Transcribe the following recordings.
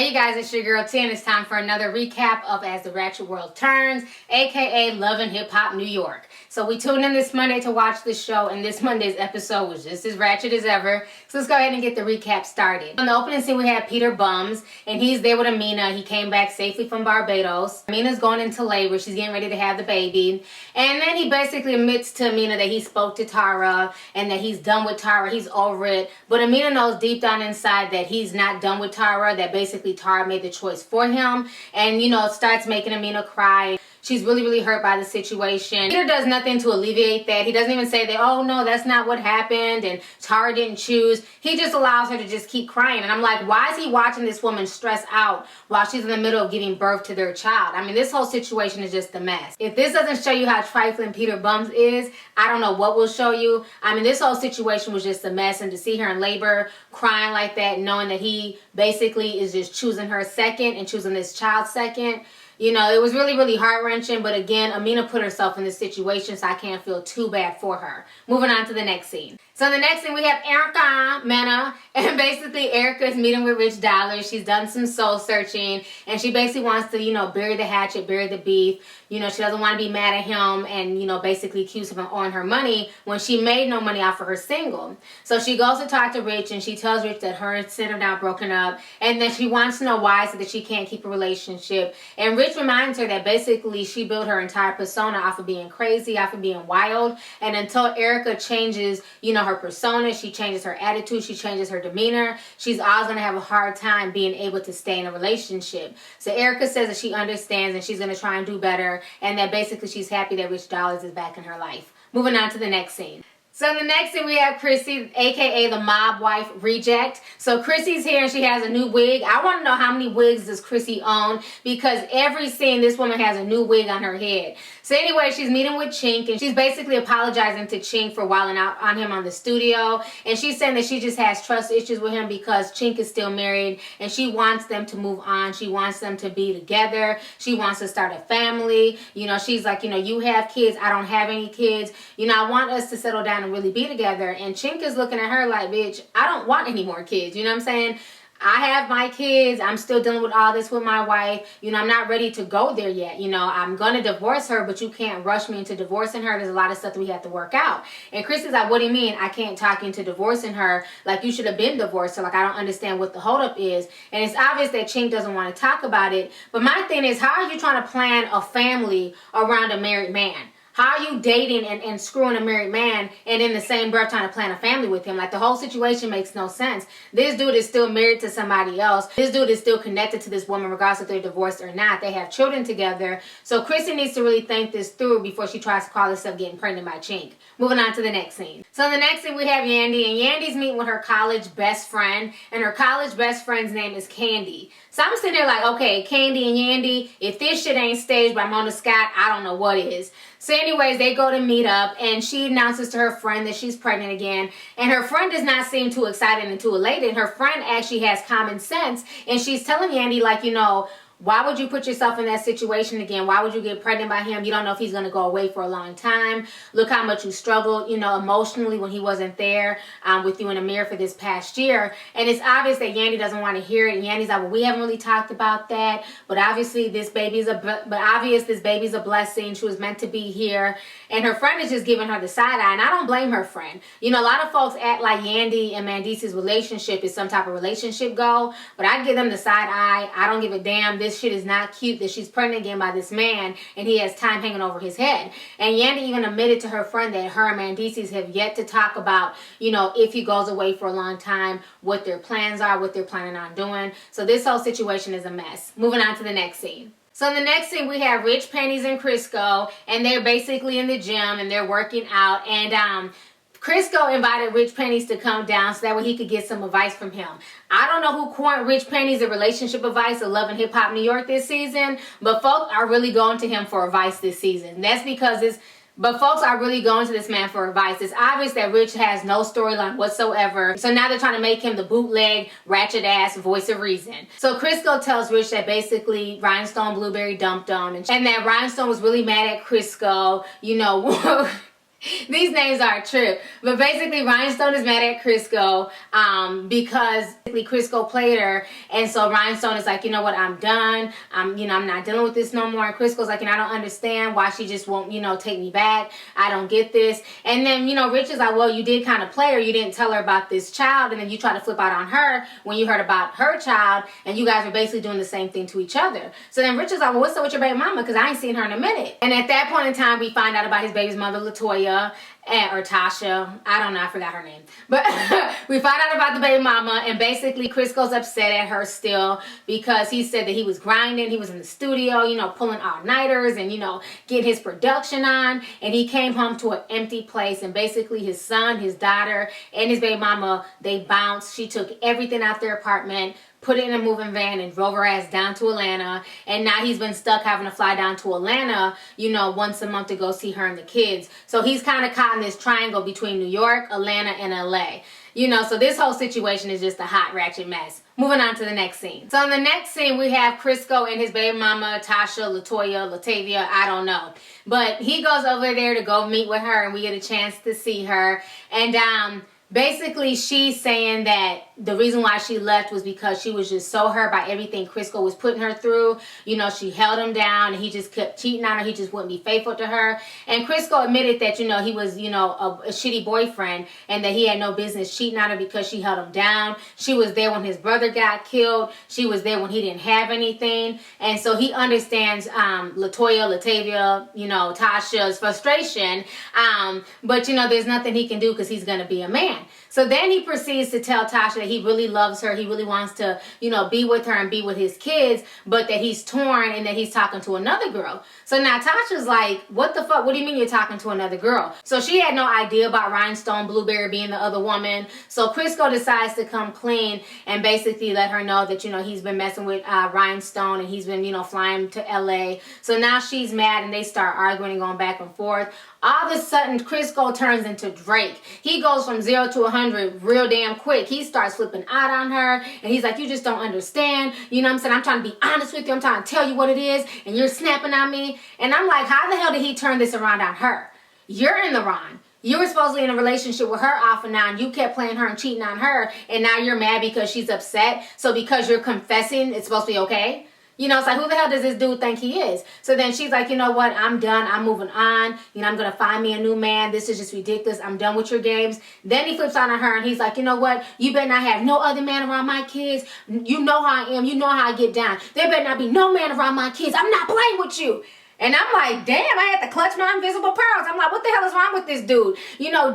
Hey you guys, it's your girl T, and it's time for another recap of As the Ratchet World Turns, aka Love and Hip Hop New York. So we tuned in this Monday to watch this show, and this Monday's episode was just as ratchet as ever. So let's go ahead and get the recap started. On the opening scene, we had Peter Bums, and he's there with Amina. He came back safely from Barbados. Amina's going into labor. She's getting ready to have the baby. And then he basically admits to Amina that he spoke to Tara and that he's done with Tara. He's over it. But Amina knows deep down inside that he's not done with Tara, that basically Tara made the choice for him. And, it starts making Amina cry. She's really, really hurt by the situation. Peter does nothing to alleviate that. He doesn't even say that, oh, no, that's not what happened and Tara didn't choose. He just allows her to just keep crying. And I'm like, why is he watching this woman stress out while she's in the middle of giving birth to their child? I mean, this whole situation is just a mess. If this doesn't show you how trifling Peter Bums is, I don't know what will show you. I mean, this whole situation was just a mess. And to see her in labor crying like that, knowing that he basically is just choosing her second and choosing this child second, it was really, really heart-wrenching. But again, Amina put herself in this situation, so I can't feel too bad for her. Moving on to the next scene. So in the next scene, we have Erica Mena, and basically Erica is meeting with Rich Dollar. She's done some soul searching, and she basically wants to, bury the hatchet, bury the beef. She doesn't want to be mad at him and, basically accuse him of owing her money when she made no money off of her single. So she goes to talk to Rich, and she tells Rich that her and Sid are now broken up, and then she wants to know why, so that she can't keep a relationship. And Rich reminds her that basically she built her entire persona off of being crazy, off of being wild, and until Erica changes, her persona, she changes her attitude, she changes her demeanor, she's always going to have a hard time being able to stay in a relationship. So Erica says that she understands and she's going to try and do better, and that basically she's happy that Rich Dollars is back in her life. Moving on to the next scene. So in the next scene, we have Chrissy, aka the mob wife reject. So Chrissy's here and she has a new wig. I want to know how many wigs does Chrissy own, because every scene this woman has a new wig on her head. So anyway, she's meeting with Chink, and she's basically apologizing to Chink for wilding out on him on the studio. And she's saying that she just has trust issues with him because Chink is still married and she wants them to move on. She wants them to be together. She wants to start a family. She's like, you have kids. I don't have any kids. I want us to settle down and really be together. And Chink is looking at her like, bitch, I don't want any more kids. You know what I'm saying? I have my kids. I'm still dealing with all this with my wife. I'm not ready to go there yet. I'm going to divorce her, but you can't rush me into divorcing her. There's a lot of stuff that we have to work out. And Chrissy's like, what do you mean I can't talk you into divorcing her? Like, you should have been divorced. So, I don't understand what the holdup is. And it's obvious that Chink doesn't want to talk about it. But my thing is, how are you trying to plan a family around a married man? How are you dating and screwing a married man and in the same breath trying to plan a family with him? Like, the whole situation makes no sense. This dude is still married to somebody else. This dude is still connected to this woman regardless if they're divorced or not. They have children together. So Chrissy needs to really think this through before she tries to call herself getting pregnant by Chink. Moving on to the next scene. So in the next scene, we have Yandy, and Yandy's meeting with her college best friend, and her college best friend's name is Candy. So I'm sitting there like, okay, Candy and Yandy, if this shit ain't staged by Mona Scott, I don't know what is. So anyways, they go to meet up, and she announces to her friend that she's pregnant again. And her friend does not seem too excited and too elated. Her friend actually has common sense, and she's telling Yandy, like, why would you put yourself in that situation again? Why would you get pregnant by him? You don't know if he's going to go away for a long time. Look how much you struggled, emotionally when he wasn't there with you in the mirror for this past year. And it's obvious that Yandy doesn't want to hear it. And Yandy's like, well, we haven't really talked about that. But obviously this baby's a blessing. She was meant to be here. And her friend is just giving her the side eye. And I don't blame her friend. A lot of folks act like Yandy and Mandisi's relationship is some type of relationship goal. But I give them the side eye. I don't give a damn. This shit is not cute that she's pregnant again by this man and he has time hanging over his head. And Yandy even admitted to her friend that her and Mandisi's have yet to talk about, if he goes away for a long time, what their plans are, what they're planning on doing. So this whole situation is a mess. Moving on to the next scene. So in the next scene, we have Rich Pennies and Crisco, and they're basically in the gym and they're working out. And Crisco invited Rich Pennies to come down so that way he could get some advice from him. I don't know who coined Rich Pennies a relationship advice of Love and Hip Hop New York this season, but folks are really going to him for advice this season. That's because folks are really going to this man for advice. It's obvious that Rich has no storyline whatsoever. So now they're trying to make him the bootleg, ratchet ass voice of reason. So Crisco tells Rich that basically Rhinestone Blueberry dumped on him and that Rhinestone was really mad at Crisco, These names are a trip. But basically, Rhinestone is mad at Crisco because Crisco played her. And so Rhinestone is like, you know what, I'm done. I'm not dealing with this no more. And Crisco's like, I don't understand why she just won't, take me back. I don't get this. And then, Rich is like, well, you did kind of play her. You didn't tell her about this child. And then you try to flip out on her when you heard about her child. And you guys were basically doing the same thing to each other. So then Rich is like, well, what's up with your baby mama? Because I ain't seen her in a minute. And at that point in time, we find out about his baby's mother, LaToya. Or Tasha, I don't know, I forgot her name, but we find out about the baby mama, and basically Crisco's upset at her still because he said that he was grinding, he was in the studio, pulling all-nighters and getting his production on, and he came home to an empty place, and basically his son, his daughter, and his baby mama, they bounced. She took everything out their apartment, put it in a moving van, and drove her ass down to Atlanta. And now he's been stuck having to fly down to Atlanta, once a month to go see her and the kids. So he's kind of caught in this triangle between New York, Atlanta, and LA. So this whole situation is just a hot, ratchet mess. Moving on to the next scene. So in the next scene, we have Crisco and his baby mama, Tasha, LaToya, Latavia, I don't know. But he goes over there to go meet with her, and we get a chance to see her. And basically, she's saying that the reason why she left was because she was just so hurt by everything Crisco was putting her through. She held him down, and he just kept cheating on her. He just wouldn't be faithful to her. And Crisco admitted that, he was, a shitty boyfriend, and that he had no business cheating on her because she held him down. She was there when his brother got killed. She was there when he didn't have anything. And so he understands LaToya, Latavia, Tasha's frustration. But, there's nothing he can do because he's going to be a man. So then he proceeds to tell Tasha that he really loves her. He really wants to, be with her and be with his kids, but that he's torn and that he's talking to another girl. So now Tasha's like, what the fuck? What do you mean you're talking to another girl? So she had no idea about Rhinestone Blueberry being the other woman. So Crisco decides to come clean and basically let her know that, he's been messing with Rhinestone, and he's been, flying to LA. So now she's mad, and they start arguing and going back and forth. All of a sudden, Crisco turns into Drake. He goes from 0 to 100 real damn quick. He starts flipping out on her, and he's like, you just don't understand. You know what I'm saying? I'm trying to be honest with you. I'm trying to tell you what it is, and you're snapping on me. And I'm like, how the hell did he turn this around on her? You're in the wrong. You were supposedly in a relationship with her off and on. You kept playing her and cheating on her, and now you're mad because she's upset. So because you're confessing, it's supposed to be okay? It's like, who the hell does this dude think he is? So then she's like, you know what? I'm done. I'm moving on. I'm going to find me a new man. This is just ridiculous. I'm done with your games. Then he flips out on her, and he's like, you know what? You better not have no other man around my kids. You know how I am. You know how I get down. There better not be no man around my kids. I'm not playing with you. And I'm like, damn, I had to clutch my invisible pearls. I'm like, what the hell is wrong with this dude?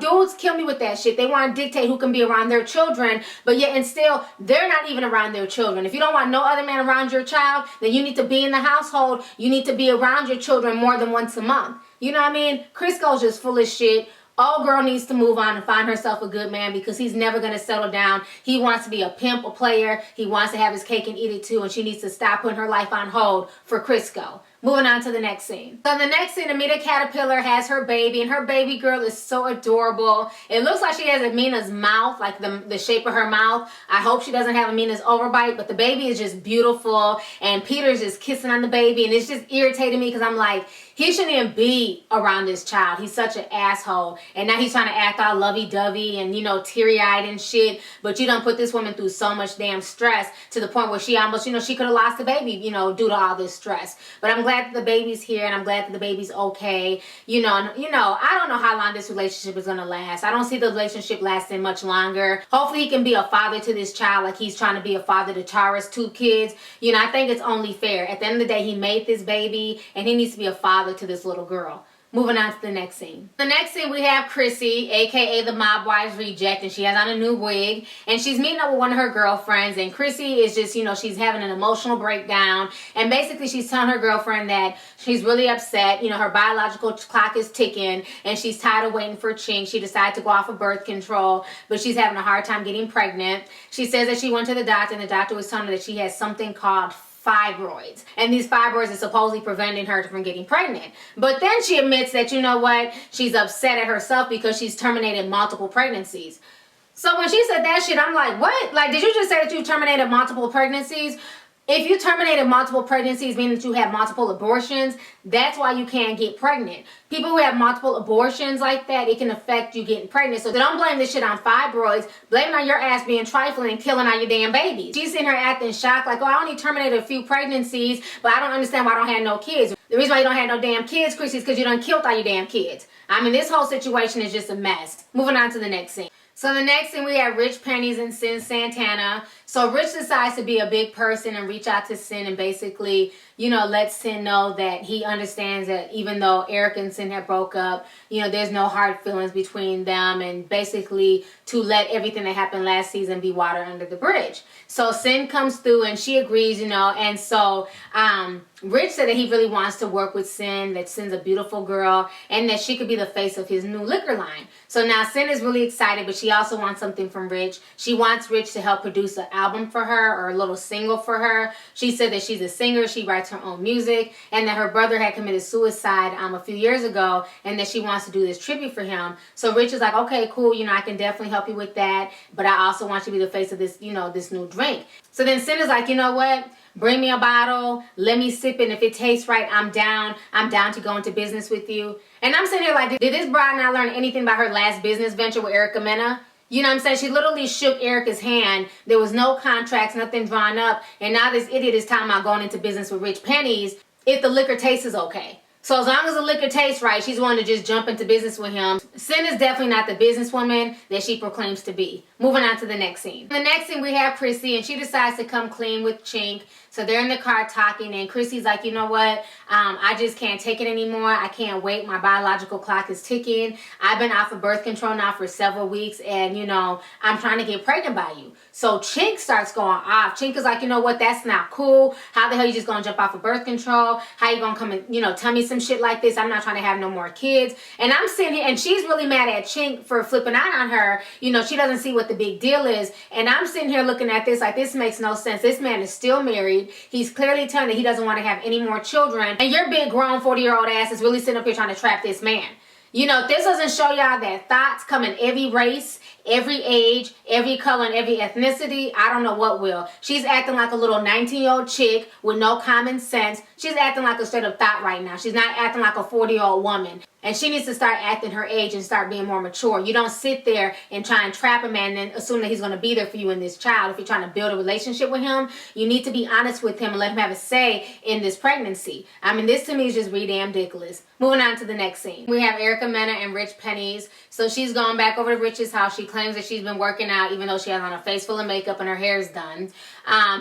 Dudes kill me with that shit. They want to dictate who can be around their children, but yet and still, they're not even around their children. If you don't want no other man around your child, then you need to be in the household. You need to be around your children more than once a month. You know what I mean? Crisco's just full of shit. Old girl needs to move on and find herself a good man because he's never going to settle down. He wants to be a pimp, a player. He wants to have his cake and eat it too, and she needs to stop putting her life on hold for Crisco. Moving on to the next scene. So in the next scene, Amita Caterpillar has her baby, and her baby girl is so adorable. It looks like she has Amina's mouth, like the shape of her mouth. I hope she doesn't have Amina's overbite, but the baby is just beautiful, and Peter's just kissing on the baby, and it's just irritating me because I'm like, he shouldn't even be around this child. He's such an asshole. And now he's trying to act all lovey-dovey and, teary-eyed and shit. But you done put this woman through so much damn stress to the point where she almost, she could have lost the baby, due to all this stress. But I'm glad that the baby's here, and I'm glad that the baby's okay. I don't know how long this relationship is going to last. I don't see the relationship lasting much longer. Hopefully he can be a father to this child like he's trying to be a father to Tara's 2 kids. I think it's only fair. At the end of the day, he made this baby, and he needs to be a father to this little girl. Moving on to the next scene. The next scene, we have Chrissy, aka the Mob Wives Reject, and she has on a new wig, and she's meeting up with one of her girlfriends, and Chrissy is just, she's having an emotional breakdown, and basically she's telling her girlfriend that she's really upset. Her biological clock is ticking, and she's tired of waiting for Chink. She decided to go off of birth control, but she's having a hard time getting pregnant. She says that she went to the doctor, and the doctor was telling her that she has something called fibroids, and these fibroids are supposedly preventing her from getting pregnant. But then she admits that, she's upset at herself because she's terminated multiple pregnancies. So when she said that shit, I'm like, what? Like, did you just say that you terminated multiple pregnancies? If you terminated multiple pregnancies, meaning that you had multiple abortions, that's why you can't get pregnant. People who have multiple abortions like that, it can affect you getting pregnant. So don't blame this shit on fibroids. Blame it on your ass being trifling and killing all your damn babies. She's sitting here acting shocked like, oh, I only terminated a few pregnancies, but I don't understand why I don't have no kids. The reason why you don't have no damn kids, Chrissy, is because you done killed all your damn kids. I mean, this whole situation is just a mess. Moving on to the next scene. So the next thing we have Rich Pennies and Sin Santana. So Rich decides to be a big person and reach out to Sin and basically, let Sin know that he understands that even though Eric and Sin have broke up, there's no hard feelings between them, and basically to let everything that happened last season be water under the bridge. So Sin comes through and she agrees, and so Rich said that he really wants to work with Sin, that Sin's a beautiful girl, and that she could be the face of his new liquor line. So now Sin is really excited, but she also wants something from Rich. She wants Rich to help produce an album for her, or a little single for her. She said that she's a singer, she writes her own music, and that her brother had committed suicide a few years ago, and that she wants to do this tribute for him. So Rich is like, okay, cool, I can definitely help you with that, but I also want you to be the face of this, this new drink. So then Sin is like, you know what? Bring me a bottle, let me sip it, and if it tastes right, I'm down. I'm down to go into business with you. And I'm sitting here like, did this bride not learn anything about her last business venture with Erica Mena? You know what I'm saying? She literally shook Erica's hand. There was no contracts, nothing drawn up. And now this idiot is talking about going into business with Rich Pennies if the liquor taste is okay. So as long as the liquor tastes right, she's wanting to just jump into business with him. Sin is definitely not the businesswoman that she proclaims to be. Moving on to the next scene. The next scene, we have Chrissy, and she decides to come clean with Chink. So they're in the car talking, and Chrissy's like, you know what? I just can't take it anymore. I can't wait. My biological clock is ticking. I've been off of birth control now for several weeks, and, I'm trying to get pregnant by you. So Chink starts going off. Chink is like, you know what? That's not cool. How the hell you just going to jump off of birth control? How you going to come and, tell me some shit like this? I'm not trying to have no more kids. And I'm sitting here, and she's really mad at Chink for flipping out on her. She doesn't see what the big deal is. And I'm sitting here looking at this like, this makes no sense. This man is still married. He's clearly telling that he doesn't want to have any more children. And your big grown 40-year-old ass is really sitting up here trying to trap this man. If this doesn't show y'all that thoughts come in every race, every age, every color, and every ethnicity, I don't know what will. She's acting like a little 19-year-old chick with no common sense. She's acting like a straight up thought right now. She's not acting like a 40-year-old woman. And she needs to start acting her age and start being more mature. You don't sit there and try and trap a man and assume that he's going to be there for you and this child. If you're trying to build a relationship with him, you need to be honest with him and let him have a say in this pregnancy. I mean, this to me is just damn ridiculous. Moving on to the next scene. We have Erica Mena and Rich Pennies. So she's going back over to Rich's house. She claims that she's been working out even though she has on a face full of makeup and her hair's done.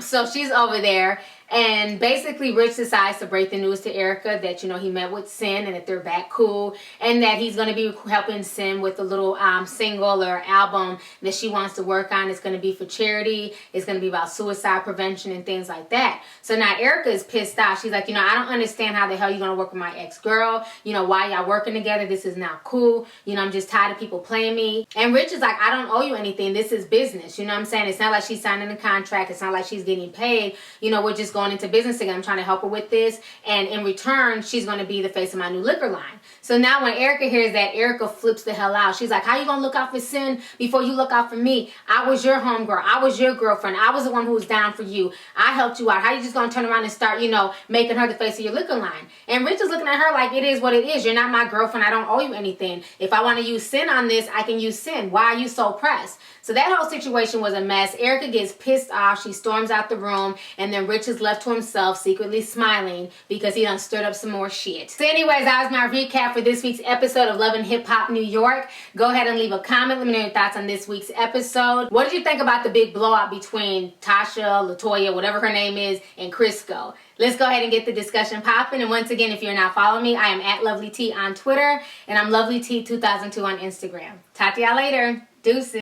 So she's over there. And basically, Rich decides to break the news to Erica that, he met with Sin and that they're back cool, and that he's going to be helping Sin with a little single or album that she wants to work on. It's going to be for charity. It's going to be about suicide prevention and things like that. So now Erica is pissed off. She's like, I don't understand how the hell you're going to work with my ex-girl. Why y'all working together? This is not cool. I'm just tired of people playing me. And Rich is like, I don't owe you anything. This is business. You know what I'm saying? It's not like she's signing a contract. It's not like she's getting paid. We're just going into business together. I'm trying to help her with this, and in return she's going to be the face of my new liquor line. So now when Erica hears that, Erica flips the hell out. She's like, how you gonna look out for Sin before you look out for me? I was your homegirl. I was your girlfriend. I was the one who was down for you. I helped you out. How you just gonna turn around and start making her the face of your liquor line? And Rich is looking at her like, it is what it is. You're not my girlfriend. I don't owe you anything. If I want to use Sin on this, I can use Sin. Why are you so pressed? So that whole situation was a mess. Erica gets pissed off. She storms out the room, and then Rich is left to himself, secretly smiling because he done stirred up some more shit. So anyways, that was my recap for this week's episode of Love and Hip Hop New York. Go ahead and leave a comment. Let me know your thoughts on this week's episode. What did you think about the big blowout between Tasha, Latoya, whatever her name is, and Crisco? Let's go ahead and get the discussion popping. And once again, if you're not following me, I am at LovelyT on Twitter, and I'm LovelyT2002 on Instagram. Talk to y'all later. Deuces.